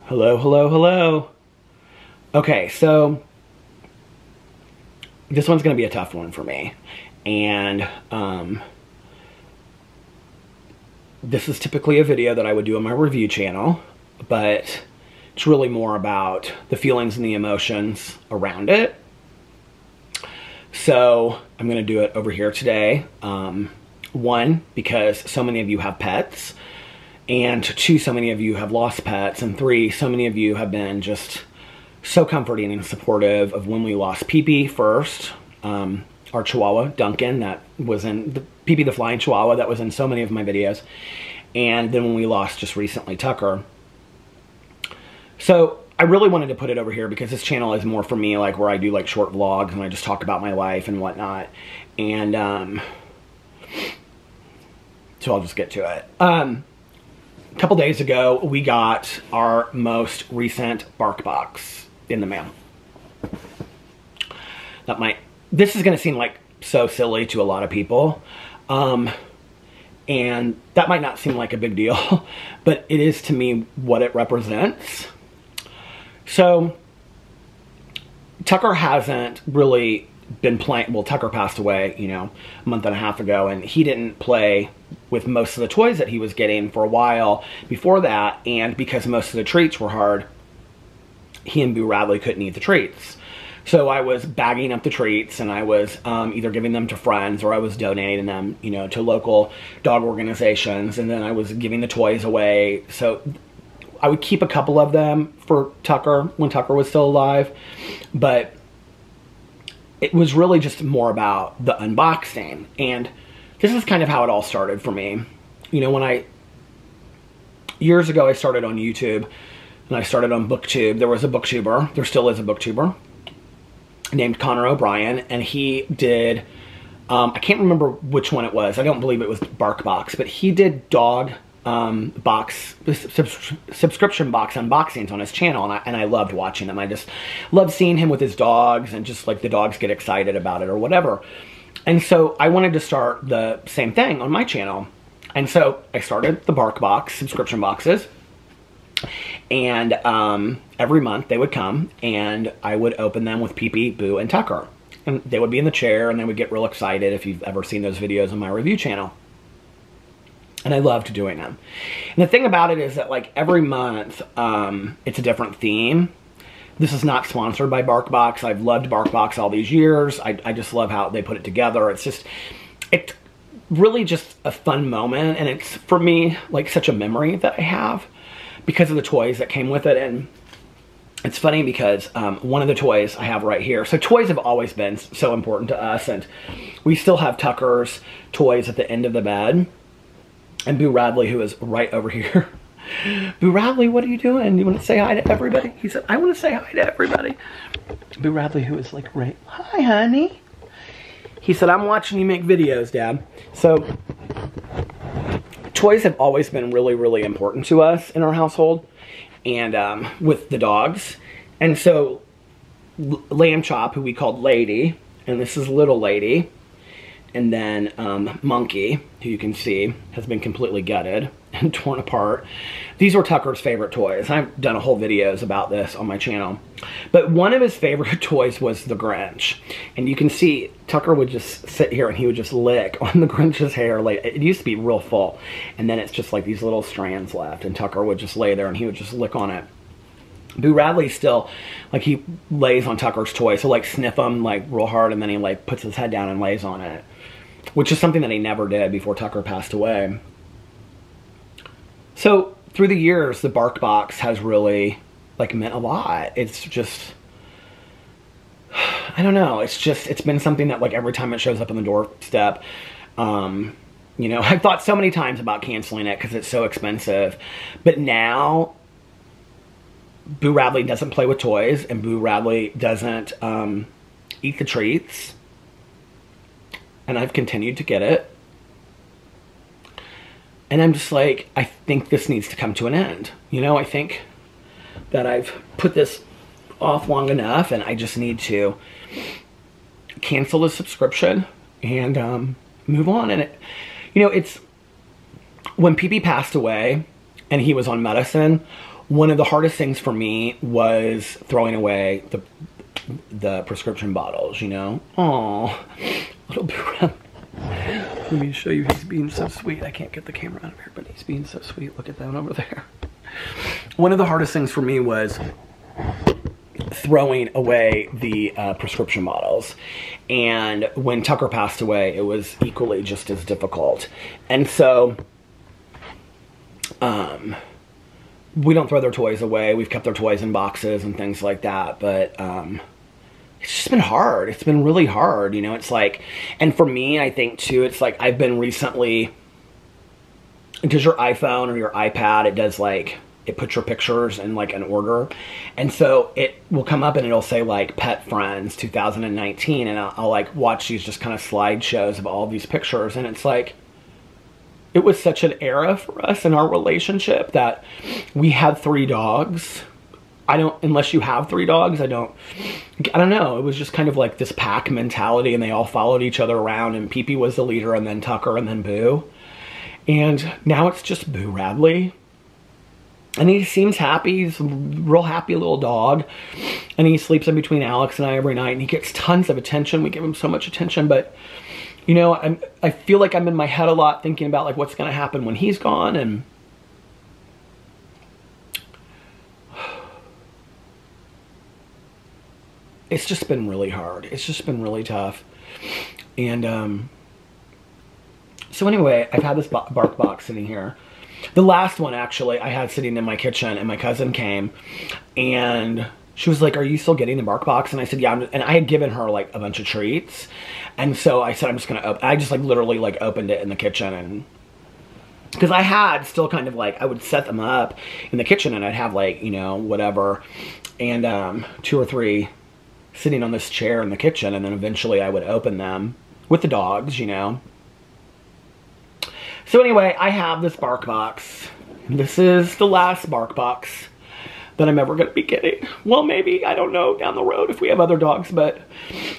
Hello, hello, hello. Okay, so this one's going to be a tough one for me. And this is typically a video that I would do on my review channel, but it's really more about the feelings and the emotions around it. So I'm going to do it over here today. One, because so many of you have pets. And two, so many of you have lost pets. And three, so many of you have been just so comforting and supportive of when we lost Pee-Pee first. Our Chihuahua, Duncan, that was in the Pee-Pee the Flying Chihuahua, that was in so many of my videos. And then when we lost just recently Tucker. So I really wanted to put it over here because this channel is more for me, like where I do like short vlogs and I just talk about my life and whatnot. And so I'll just get to it. A couple days ago, we got our most recent bark box in the mail. This is going to seem like so silly to a lot of people. And that might not seem like a big deal, but it is to me what it represents. So Tucker hasn't really been playing, well, Tucker passed away, you know, a month and a half ago, and he didn't play with most of the toys that he was getting for a while before that, and because most of the treats were hard, he and Boo Radley couldn't eat the treats. So I was bagging up the treats, and I was either giving them to friends or I was donating them, you know, to local dog organizations, and then I was giving the toys away. So I would keep a couple of them for Tucker when Tucker was still alive, but it was really just more about the unboxing. And this is kind of how it all started for me. You know, years ago I started on YouTube and I started on BookTube. There was a BookTuber, there still is a BookTuber, named Connor O'Brien, and he did, I can't remember which one it was. I don't believe it was BarkBox, but he did dog subscription box unboxings on his channel, and I loved watching them. I just loved seeing him with his dogs, and just like the dogs get excited about it or whatever. And so I wanted to start the same thing on my channel. And so I started the BarkBox subscription boxes, and every month they would come and I would open them with Pee-Pee, Boo, and Tucker. And they would be in the chair and they would get real excited, if you've ever seen those videos on my review channel. And I loved doing them. And the thing about it is that like every month, it's a different theme. This is not sponsored by BarkBox. I've loved BarkBox all these years. I just love how they put it together. It's really just a fun moment. And it's, for me, like such a memory that I have because of the toys that came with it. And it's funny because one of the toys I have right here. So toys have always been so important to us. And we still have Tucker's toys at the end of the bed. And Boo Radley, who is right over here. Boo Radley, what are you doing? You want to say hi to everybody? He said, I want to say hi to everybody. Boo Radley, who is like right, hi honey. He said, I'm watching you make videos, Dad. So toys have always been really, really important to us in our household, and with the dogs. And so Lamb Chop, who we called Lady, and this is Little Lady, and then Monkey, who you can see has been completely gutted and torn apart. These were Tucker's favorite toys. I've done a whole videos about this on my channel. But one of his favorite toys was the Grinch. And you can see Tucker would just sit here and he would just lick on the Grinch's hair. Like, it used to be real full. And then it's just like these little strands left. And Tucker would just lay there and he would just lick on it. Boo Radley still, like, he lays on Tucker's toy. So like sniff him like real hard, and then he like puts his head down and lays on it. Which is something that he never did before Tucker passed away. So through the years, the BarkBox has really like meant a lot. It's just, I don't know. It's been something that like every time it shows up on the doorstep, you know, I've thought so many times about canceling it because it's so expensive. But now, Boo Radley doesn't play with toys, and Boo Radley doesn't eat the treats. And I've continued to get it. And I'm just like, I think this needs to come to an end. You know, I think that I've put this off long enough, and I just need to cancel the subscription and move on. And it, you know, it's when Pee-Pee passed away and he was on medicine, one of the hardest things for me was throwing away the prescription bottles, you know? Oh, little bit. Let me show you, he's being so sweet. I can't get the camera out of here, but he's being so sweet. Look at that over there. One of the hardest things for me was throwing away the prescription bottles. And when Tucker passed away, it was equally just as difficult. And so, we don't throw their toys away. We've kept their toys in boxes and things like that. But, it's just been hard. It's been really hard, you know? It's like, and for me, I think too, it's like I've been recently, does your iPhone or your iPad, it does like, it puts your pictures in like an order. And so it will come up and it'll say like Pet Friends 2019. And I'll like watch these just kind of slideshows of all these pictures. And it's like, it was such an era for us in our relationship that we had 3 dogs. Unless you have 3 dogs, I don't know. It was just kind of like this pack mentality and they all followed each other around and Pee-Pee was the leader and then Tucker and then Boo. And now it's just Boo Radley. And he seems happy. He's a real happy little dog. And he sleeps in between Alex and I every night and he gets tons of attention. We give him so much attention, but you know, I feel like I'm in my head a lot thinking about like what's going to happen when he's gone, and it's just been really hard. It's just been really tough. And so anyway, I've had this bark box sitting here. The last one actually I had sitting in my kitchen, and my cousin came and she was like, "Are you still getting the bark box?" And I said, "Yeah." And I had given her like a bunch of treats. And so I said, "I'm just going to open." I just like literally like opened it in the kitchen, and because I had still kind of like, I would set them up in the kitchen and I'd have like, you know, whatever. And 2 or 3 sitting on this chair in the kitchen, and then eventually I would open them with the dogs, you know. So anyway, I have this bark box. This is the last bark box that I'm ever going to be getting. Well, maybe, I don't know, down the road if we have other dogs, but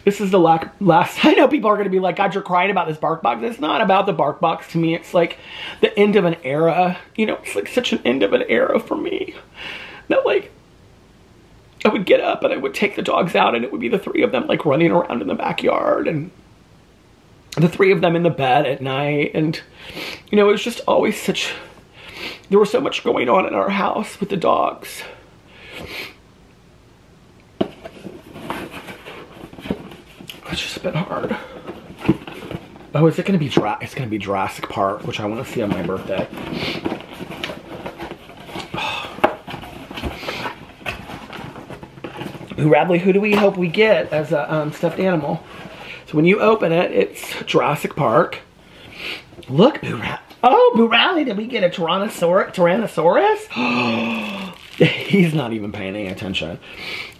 this is the last. I know people are going to be like, "God, you're crying about this bark box." It's not about the bark box to me. It's like the end of an era. You know, it's like such an end of an era for me. That like, I would get up and I would take the dogs out and it would be the 3 of them like running around in the backyard and the 3 of them in the bed at night. And, you know, it was just always such, there was so much going on in our house with the dogs. It's just been hard. Oh, is it going to be it's going to be Jurassic Park, which I want to see on my birthday. Boo Radley, who do we hope we get as a stuffed animal? So when you open it, it's Jurassic Park. Look, Boo Radley. Oh, Boo Radley, did we get a Tyrannosaurus? He's not even paying any attention.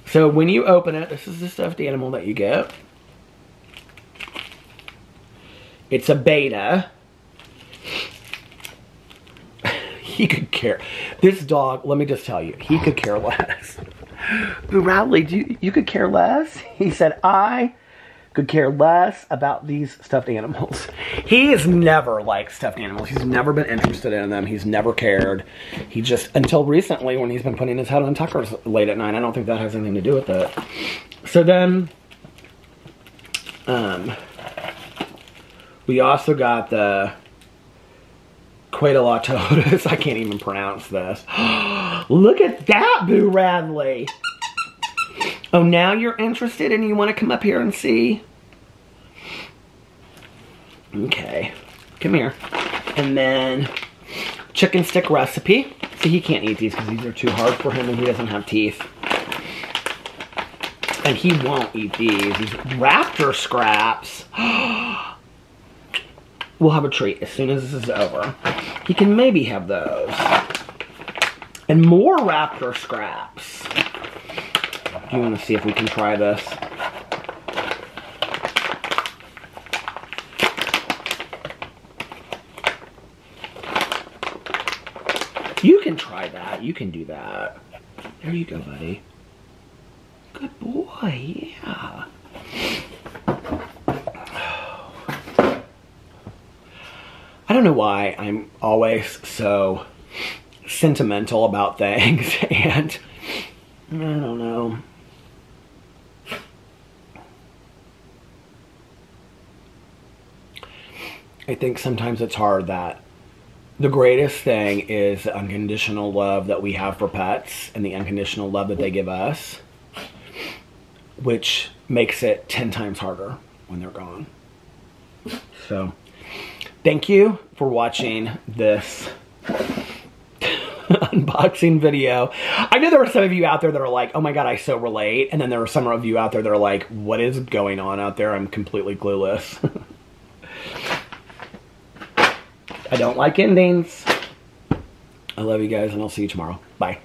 So when you open it, this is the stuffed animal that you get. It's a beta. He could care. This dog, let me just tell you, he could care less. Boo Radley, you could care less? He said, "I could care less about these stuffed animals." He has never liked stuffed animals. He's never been interested in them. He's never cared. He just, until recently when he's been putting his head on Tucker's late at night. I don't think that has anything to do with it. So then, we also got the Quetzalatotus. I can't even pronounce this. Look at that, Boo Radley. Oh, now you're interested and you want to come up here and see? Okay, come here. And then chicken stick recipe. See, he can't eat these because these are too hard for him and he doesn't have teeth. And he won't eat these. These raptor scraps. We'll have a treat as soon as this is over. He can maybe have those. And more raptor scraps. Do you want to see if we can try this? You can try that. You can do that. There you go, buddy. Good boy, yeah. I don't know why I'm always so sentimental about things, and I don't know. I think sometimes it's hard that the greatest thing is the unconditional love that we have for pets and the unconditional love that they give us, which makes it 10 times harder when they're gone. So, thank you for watching this unboxing video. I know there are some of you out there that are like, oh my god, I so relate. And then there are some of you out there that are like, what is going on out there? I'm completely clueless. I don't like endings. I love you guys, and I'll see you tomorrow. Bye.